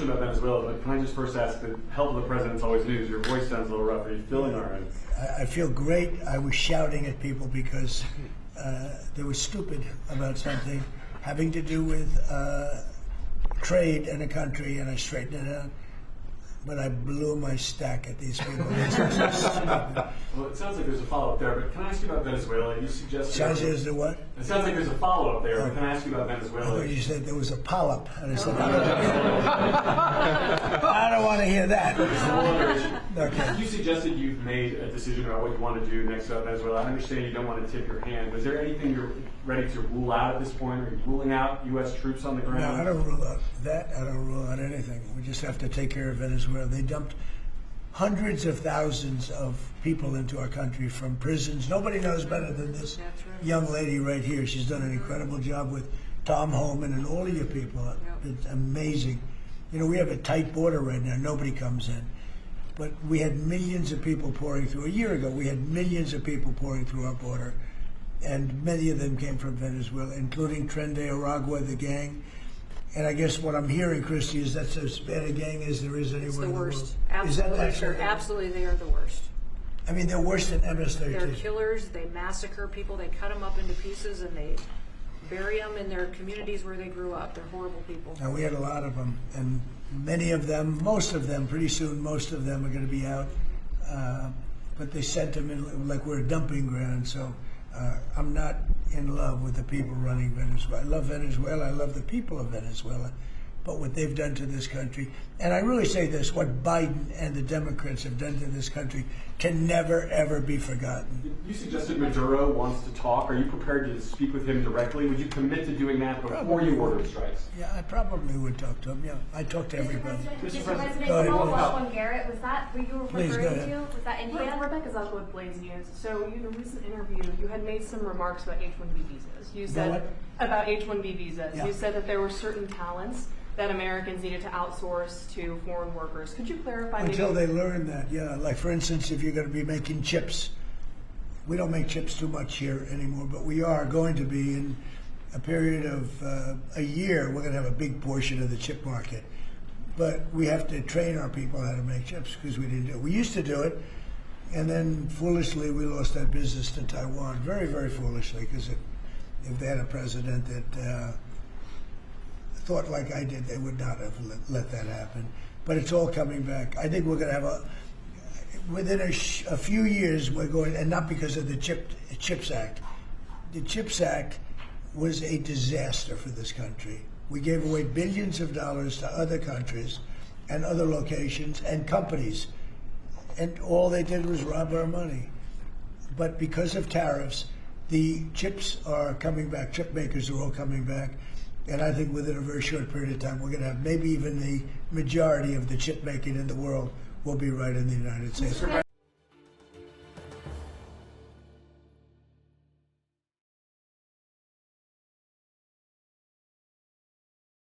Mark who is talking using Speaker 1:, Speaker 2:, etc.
Speaker 1: question about Venezuela, but can I just first ask, the help of the president's always news. Your voice sounds a little rough. Are you feeling all right?
Speaker 2: I feel great. I was shouting at people because they were stupid about something having to do with trade in a country, and I straightened it out. But I blew my stack at these people.
Speaker 1: Well, it sounds like there's a follow-up there, but can I ask you about Venezuela? You suggested...
Speaker 2: Sounds as the what?
Speaker 1: It sounds like there's a follow-up there, but can I ask you about Venezuela?
Speaker 2: I thought you said there was a polyp. And I said, I don't want to hear that.
Speaker 1: Okay. You suggested you've made a decision about what you want to do next about Venezuela. I understand you don't want to tip your hand, but is there anything you're ready to rule out at this point? Are you ruling out U.S. troops on the ground?
Speaker 2: No, I don't rule out that. I don't rule out anything. We just have to take care of Venezuela. They dumped hundreds of thousands of people into our country from prisons. Nobody knows better than this young lady right here. She's done an incredible job with Tom Homan and all of your people. It's amazing. You know, we have a tight border right now. Nobody comes in. But we had millions of people pouring through. A year ago, we had millions of people pouring through our border. And many of them came from Venezuela, including Tren de Aragua, the gang. And I guess what I'm hearing, Christy, is that's as bad a gang as there is anywhere in the world.
Speaker 3: It's the worst. Absolutely, sure. Absolutely, they are the worst.
Speaker 2: I mean, they're worse than MS-13.
Speaker 3: They're killers. They massacre people. They cut them up into pieces, and they bury them in their communities where they grew up. They're horrible people.
Speaker 2: Now, we had a lot of them, and many of them, most of them, pretty soon, most of them are going to be out. But they sent them in like we're a dumping ground, so I'm not in love with the people running Venezuela. I love Venezuela. I love the people of Venezuela. But what they've done to this country, and I really say this, what Biden and the Democrats have done to this country can never, ever be forgotten.
Speaker 1: You suggested Maduro wants to talk. Are you prepared to speak with him directly? Would you commit to doing that before you order strikes?
Speaker 2: Yeah, I probably would talk to him. Yeah, I talk to everybody.
Speaker 4: Mr. President,
Speaker 2: go ahead.
Speaker 4: on Garrett, was that what you were referring to? Was that India?
Speaker 5: Rebecca Zalko with Blaze News. So in a recent interview, you had made some remarks about H-1B visas. You said about H-1B visas. Yeah. You said that there were certain talents that Americans needed to outsource to foreign workers. Could you clarify?
Speaker 2: Until they learn that, yeah. Like, for instance, if you're going to be making chips, we don't make chips too much here anymore, but we are going to be in a period of a year. We're going to have a big portion of the chip market. But we have to train our people how to make chips because we didn't do it. We used to do it, and then foolishly we lost that business to Taiwan. Very, very foolishly, because if they had a president that thought like I did, they would not have let that happen. But it's all coming back. I think we're going to have within a few years, we're going, and not because of the CHIPS Act. The CHIPS Act was a disaster for this country. We gave away billions of dollars to other countries and other locations and companies, and all they did was rob our money. But because of tariffs, the chips are coming back. Chip makers are all coming back. And I think within a very short period of time, we're going to have maybe even the majority of the chip making in the world will be right in the United States.